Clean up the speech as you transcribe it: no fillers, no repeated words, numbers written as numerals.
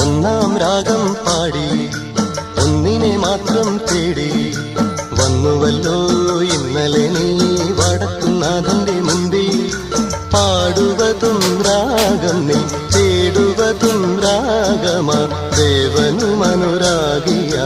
ഒന്നാം രാഗം പാടി ഒന്നിനെ മാത്രം തേടി വന്നുവല്ലോ ഇന്നലെ നീ വടക്കുന്നാഥന്റെ മുമ്പിൽ. പാടുവതും രാഗം നീ തേടുവതും രാഗമാ ദേവനും അനുരാഗിയാമമ്പല